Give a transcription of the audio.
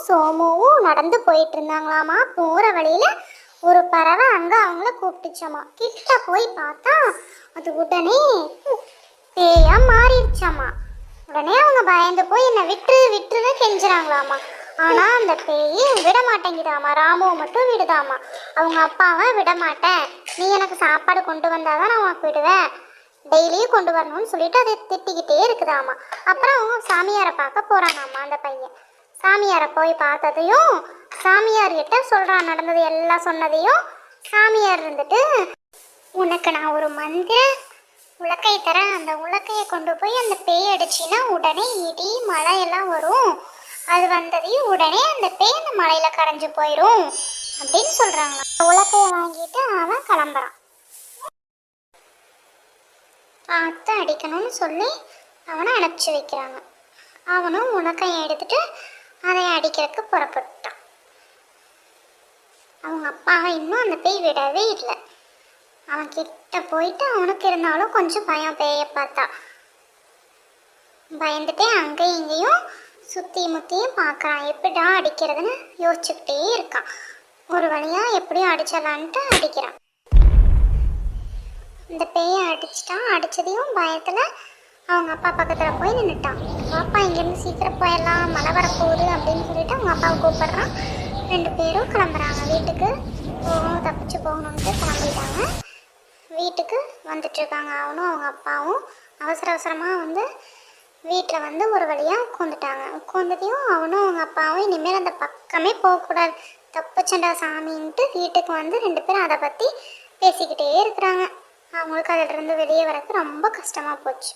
சோமுவும் நடந்து போயிட்டு இருந்தாங்களாமா. போகிற வழியில் ஒரு பறவை அங்கே அவங்கள கூப்பிட்டுச்சாமா. கிட்ட போய் பார்த்தா அது உடனே பேயா மாறிடுச்சாமா. உடனே அவங்க பயந்து போய் என்னை விட்டுரு விட்டுருன்னு கெஞ்சுறாங்களாமா. ஆனால் அந்த பேய் விட மாட்டேங்குதாமா. ராமுவை மட்டும் விடுதாமா. அவங்க அப்பாவை விட மாட்டேன், நீ எனக்கு சாப்பாடு கொண்டு வந்தாதான் நான் உனக்கு விடுவேன், டெய்லியும் கொண்டு வரணும்னு சொல்லிட்டு அதை திட்டிக்கிட்டே இருக்குதாமா. அப்புறம் அவங்க சாமியாரை பார்க்க போகிறானாம்மா. அந்த பையன் சாமியாரை போய் பார்த்ததையும் சாமியார்கிட்ட சொல்கிறான் நடந்தது எல்லாம் சொன்னதையும். சாமியார் இருந்துட்டு, உனக்கு நான் ஒரு மந்திர உலக்கை தரேன், அந்த உலக்கையை கொண்டு போய் அந்த பேய் அடிச்சின்னா உடனே இடி மழை எல்லாம் வரும், அது வந்ததையும் உடனே அந்த பேய் அந்த மலையில் கரைஞ்சு போயிடும் அப்படின்னு சொல்கிறாங்க. உலக்கையை வாங்கிட்டு அவன் கிளம்புறான். பார்த்து அடிக்கணும்னு சொல்லி அவனை அனுப்பிச்சி வைக்கிறாங்க. அவனும் உலக்கையை எடுத்துட்டு அதை அடிக்கிறதுக்கு புறப்பட்டான். அவங்க அப்பாவை இன்னும் அந்த பேய் விடவே இல்லை. அவன் கிட்ட போயிட்டு அவனுக்கு இருந்தாலும் கொஞ்சம் பயம். பேயை பார்த்தா பயந்துட்டே அங்கேயும் இங்கேயும் சுற்றி முற்றியும் பார்க்குறான். எப்படிடா அடிக்கிறதுன்னு யோசிச்சுக்கிட்டே இருக்கான். ஒரு வழியாக எப்படியும் அடிச்சிடலான்ட்டு அடிக்கிறான். இந்த பேயை அடிச்சிட்டான். அடித்ததையும் பயத்தில் அவங்க அப்பா பக்கத்தில் போய் நின்றுட்டான். அப்பா இங்கேருந்து சீக்கிரம் போயிடலாம், மழை வரப்போகுது அப்படின்னு சொல்லிட்டு அவங்க அப்பாவை கூப்பிட்றான். 2 பேரும் கிளம்புறாங்க. வீட்டுக்கு போகணும், தப்பிச்சு போகணுன்ட்டு கிளம்பிட்டாங்க. வீட்டுக்கு வந்துட்டுருக்காங்க. அவனும் அவங்க அப்பாவும் அவசர அவசரமாக வந்து வீட்டில் வந்து ஒரு வழியாக உட்காந்துட்டாங்க. உட்காந்ததையும் அவனும் அவங்க அப்பாவும் இனிமேல் அந்த பக்கமே போகக்கூடாது, தப்புச்சண்டா சாமின்ட்டு வீட்டுக்கு வந்து 2 பேரும் அதை பற்றி பேசிக்கிட்டே இருக்கிறாங்க. அவங்களுக்கு அதிலிருந்து வெளியே வரக்கு ரொம்ப கஷ்டமாக போச்சு.